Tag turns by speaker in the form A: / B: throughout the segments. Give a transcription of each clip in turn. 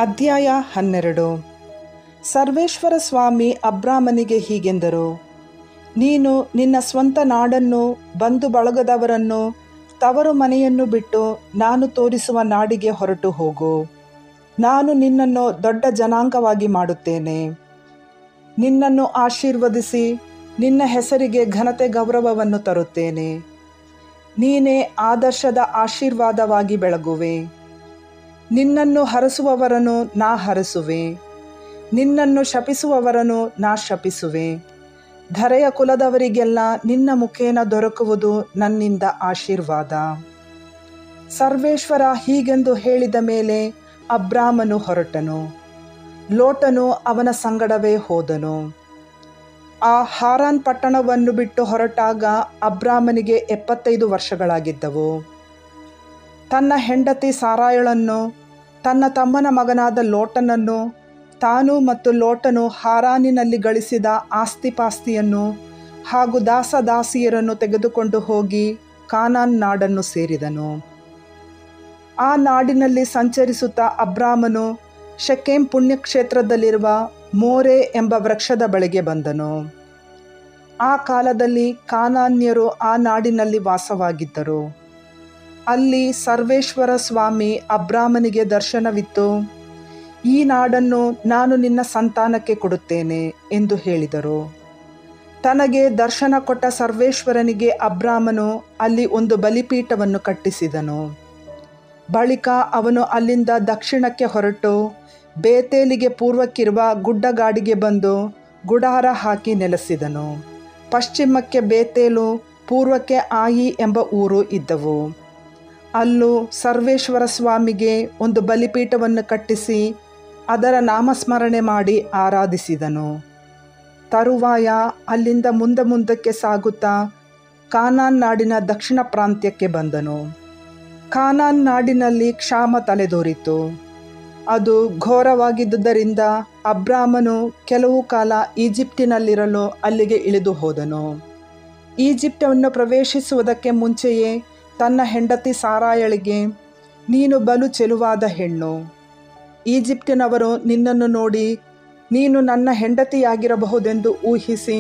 A: ಅಧ್ಯಾಯ 12. ಸರ್ವೇಶ್ವರ ಸ್ವಾಮಿ ಅಬ್ರಾಮನಿಗೆ ಹೀಗೆಂದರು, ನೀನು ನಿನ್ನ ಸ್ವಂತ ನಾಡನ್ನು, ಬಂಧು ಬಳಗದವರನ್ನು, ತವರು ಮನೆಯನ್ನು ಬಿಟ್ಟು ನಾನು ತೋರಿಸುವ ನಾಡಿಗೆ ಹೊರಟು ಹೋಗು. ನಾನು ನಿನ್ನನ್ನು ದೊಡ್ಡ ಜನಾಂಗವಾಗಿ ಮಾಡುತ್ತೇನೆ. ನಿನ್ನನ್ನು ಆಶೀರ್ವದಿಸಿ ನಿನ್ನ ಹೆಸರಿಗೆ ಘನತೆ ಗೌರವವನ್ನು ತರುತ್ತೇನೆ. ನೀನೇ ಆದರ್ಶದ ಆಶೀರ್ವಾದವಾಗಿ ಬೆಳಗುವೆ. ನಿನ್ನನ್ನು ಹರಸುವವರನ್ನು ನಾ ಹರಸುವೆ, ನಿನ್ನನ್ನು ಶಪಿಸುವವರನ್ನು ನಾ ಶಪಿಸುವೆ. ಧರೆಯ ಕುಲದವರಿಗೆಲ್ಲ ನಿನ್ನ ಮುಖೇನ ದೊರಕುವುದು ನನ್ನಿಂದ ಆಶೀರ್ವಾದ. ಸರ್ವೇಶ್ವರ ಹೀಗೆಂದು ಹೇಳಿದ ಮೇಲೆ ಅಬ್ರಾಮನು ಹೊರಟನು. ಲೋಟನು ಅವನ ಸಂಗಡವೇ ಹೋದನು. ಆ ಹಾರಾನ್ ಪಟ್ಟಣವನ್ನು ಬಿಟ್ಟು ಹೊರಟಾಗ ಅಬ್ರಾಮನಿಗೆ 75 ವರ್ಷಗಳಾಗಿದ್ದವು. ತನ್ನ ಹೆಂಡತಿ ಸಾರಾಯಳನ್ನು, ತನ್ನ ತಮ್ಮನ ಮಗನಾದ ಲೋಟನನ್ನು, ತಾನು ಮತ್ತು ಲೋಟನು ಹಾರಾನಿನಲ್ಲಿ ಗಳಿಸಿದ ಆಸ್ತಿಪಾಸ್ತಿಯನ್ನು ಹಾಗೂ ದಾಸದಾಸಿಯರನ್ನು ತೆಗೆದುಕೊಂಡು ಹೋಗಿ ಕಾನಾನ್ ನಾಡನ್ನು ಸೇರಿದನು. ಆ ನಾಡಿನಲ್ಲಿ ಸಂಚರಿಸುತ್ತಾ ಅಬ್ರಾಮನು ಶೆಕೆಮ್ ಪುಣ್ಯಕ್ಷೇತ್ರದಲ್ಲಿರುವ ಮೋರೆ ಎಂಬ ವೃಕ್ಷದ ಬಳಿಗೆ ಬಂದನು. ಆ ಕಾಲದಲ್ಲಿ ಕಾನಾನ್ಯರು ಆ ನಾಡಿನಲ್ಲಿ ವಾಸವಾಗಿದ್ದರು. ಅಲ್ಲಿ ಸರ್ವೇಶ್ವರ ಸ್ವಾಮಿ ಅಬ್ರಾಮನಿಗೆ ದರ್ಶನವಿತ್ತು, ಈ ನಾಡನ್ನು ನಾನು ನಿನ್ನ ಸಂತಾನಕ್ಕೆ ಕೊಡುತ್ತೇನೆ ಎಂದು ಹೇಳಿದರು. ತನಗೆ ದರ್ಶನ ಕೊಟ್ಟ ಸರ್ವೇಶ್ವರನಿಗೆ ಅಬ್ರಾಮನು ಅಲ್ಲಿ ಒಂದು ಬಲಿಪೀಠವನ್ನು ಕಟ್ಟಿಸಿದನು. ಬಳಿಕ ಅವನು ಅಲ್ಲಿಂದ ದಕ್ಷಿಣಕ್ಕೆ ಹೊರಟು ಬೇತೇಲಿಗೆ ಪೂರ್ವಕ್ಕಿರುವ ಗುಡ್ಡಗಾಡಿಗೆ ಬಂದು ಗುಡಾರ ಹಾಕಿ ನೆಲೆಸಿದನು. ಪಶ್ಚಿಮಕ್ಕೆ ಬೇತೇಲು, ಪೂರ್ವಕ್ಕೆ ಆಯಿ ಎಂಬ ಊರು ಇದ್ದವು. ಅಲ್ಲೂ ಸರ್ವೇಶ್ವರ ಸ್ವಾಮಿಗೆ ಒಂದು ಬಲಿಪೀಠವನ್ನು ಕಟ್ಟಿಸಿ ಅದರ ನಾಮಸ್ಮರಣೆ ಮಾಡಿ ಆರಾಧಿಸಿದನು. ತರುವಾಯ ಅಲ್ಲಿಂದ ಮುಂದಕ್ಕೆ ಸಾಗುತ್ತಾ ಕಾನಾನ್ ನಾಡಿನ ದಕ್ಷಿಣ ಪ್ರಾಂತ್ಯಕ್ಕೆ ಬಂದನು. ಕಾನಾನ್ ನಾಡಿನಲ್ಲಿ ಕ್ಷಾಮ ತಲೆದೋರಿತು. ಅದು ಘೋರವಾಗಿದ್ದುದರಿಂದ ಅಬ್ರಾಮನು ಕೆಲವು ಕಾಲ ಈಜಿಪ್ಟಿನಲ್ಲಿರಲು ಅಲ್ಲಿಗೆ ಇಳಿದು ಹೋದನು. ಈಜಿಪ್ಟನ್ನು ಪ್ರವೇಶಿಸುವುದಕ್ಕೆ ಮುಂಚೆಯೇ ತನ್ನ ಹೆಂಡತಿ ಸಾರಾಯಳಿಗೆ, ನೀನು ಬಲು ಚೆಲುವಾದ ಹೆಣ್ಣು. ಈಜಿಪ್ಟಿನವರು ನಿನ್ನನ್ನು ನೋಡಿ ನೀನು ನನ್ನ ಹೆಂಡತಿಯಾಗಿರಬಹುದೆಂದು ಊಹಿಸಿ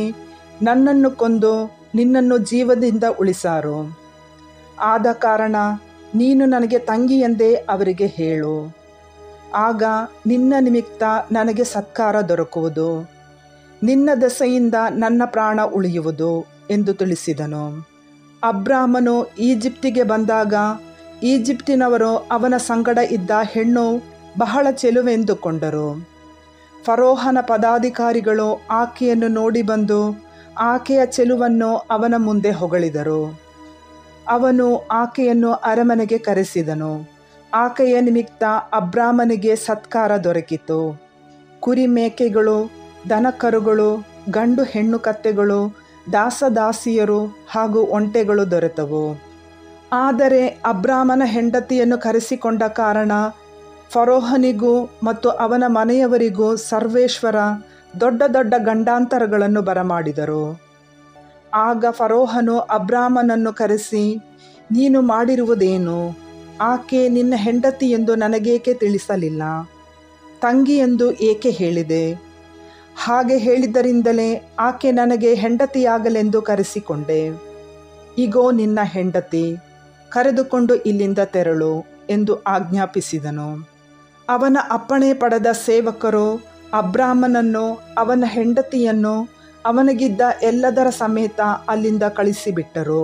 A: ನನ್ನನ್ನು ಕೊಂದು ನಿನ್ನನ್ನು ಜೀವದಿಂದ ಉಳಿಸಾರು. ಆದ ಕಾರಣ ನೀನು ನನಗೆ ತಂಗಿ ಎಂದೇ ಅವರಿಗೆ ಹೇಳು. ಆಗ ನಿನ್ನ ನಿಮಿತ್ತ ನನಗೆ ಸತ್ಕಾರ ದೊರಕುವುದು, ನಿನ್ನ ದೆಸೆಯಿಂದ ನನ್ನ ಪ್ರಾಣ ಉಳಿಯುವುದು ಎಂದು ತಿಳಿಸಿದನು. ಅಬ್ರಾಮನು ಈಜಿಪ್ಟಿಗೆ ಬಂದಾಗ ಈಜಿಪ್ಟಿನವರು ಅವನ ಸಂಗಡ ಇದ್ದ ಹೆಣ್ಣು ಬಹಳ ಚೆಲುವೆಂದುಕೊಂಡರು. ಫರೋಹನ ಪದಾಧಿಕಾರಿಗಳು ಆಕೆಯನ್ನು ನೋಡಿ ಬಂದು ಆಕೆಯ ಚೆಲುವನ್ನು ಅವನ ಮುಂದೆ ಹೊಗಳಿದರು. ಅವನು ಆಕೆಯನ್ನು ಅರಮನೆಗೆ ಕರೆಸಿದನು. ಆಕೆಯ ನಿಮಿತ್ತ ಅಬ್ರಾಮನಿಗೆ ಸತ್ಕಾರ ದೊರಕಿತು. ಕುರಿ ಮೇಕೆಗಳು, ದನಕರುಗಳು, ಗಂಡು ಹೆಣ್ಣು ಕತ್ತೆಗಳು, ದಾಸದಾಸಿಯರು ಹಾಗೂ ಒಂಟೆಗಳು ದೊರೆತವು. ಆದರೆ ಅಬ್ರಾಮನ ಹೆಂಡತಿಯನ್ನು ಕರೆಸಿಕೊಂಡ ಕಾರಣ ಫರೋಹನಿಗೂ ಮತ್ತು ಅವನ ಮನೆಯವರಿಗೂ ಸರ್ವೇಶ್ವರ ದೊಡ್ಡ ದೊಡ್ಡ ಗಂಡಾಂತರಗಳನ್ನು ಬರಮಾಡಿದರು. ಆಗ ಫರೋಹನು ಅಬ್ರಾಮನನ್ನು ಕರೆಸಿ, ನೀನು ಮಾಡಿರುವುದೇನು? ಆಕೆ ನಿನ್ನ ಹೆಂಡತಿ ಎಂದು ನನಗೇಕೆ ತಿಳಿಸಲಿಲ್ಲ? ತಂಗಿ ಎಂದು ಏಕೆ ಹೇಳಿದೆ? ಹಾಗೆ ಹೇಳಿದ್ದರಿಂದಲೇ ಆಕೆ ನನಗೆ ಹೆಂಡತಿಯಾಗಲೆಂದು ಕರೆಸಿಕೊಂಡೆ. ಇಗೋ ನಿನ್ನ ಹೆಂಡತಿ, ಕರೆದುಕೊಂಡು ಇಲ್ಲಿಂದ ತೆರಳು ಎಂದು ಆಜ್ಞಾಪಿಸಿದನು. ಅವನ ಅಪ್ಪಣೆ ಪಡೆದ ಸೇವಕರು ಅಬ್ರಾಮನನ್ನು, ಅವನ ಹೆಂಡತಿಯನ್ನು, ಅವನಿಗಿದ್ದ ಎಲ್ಲದರ ಸಮೇತ ಅಲ್ಲಿಂದ ಕಳಿಸಿಬಿಟ್ಟರು.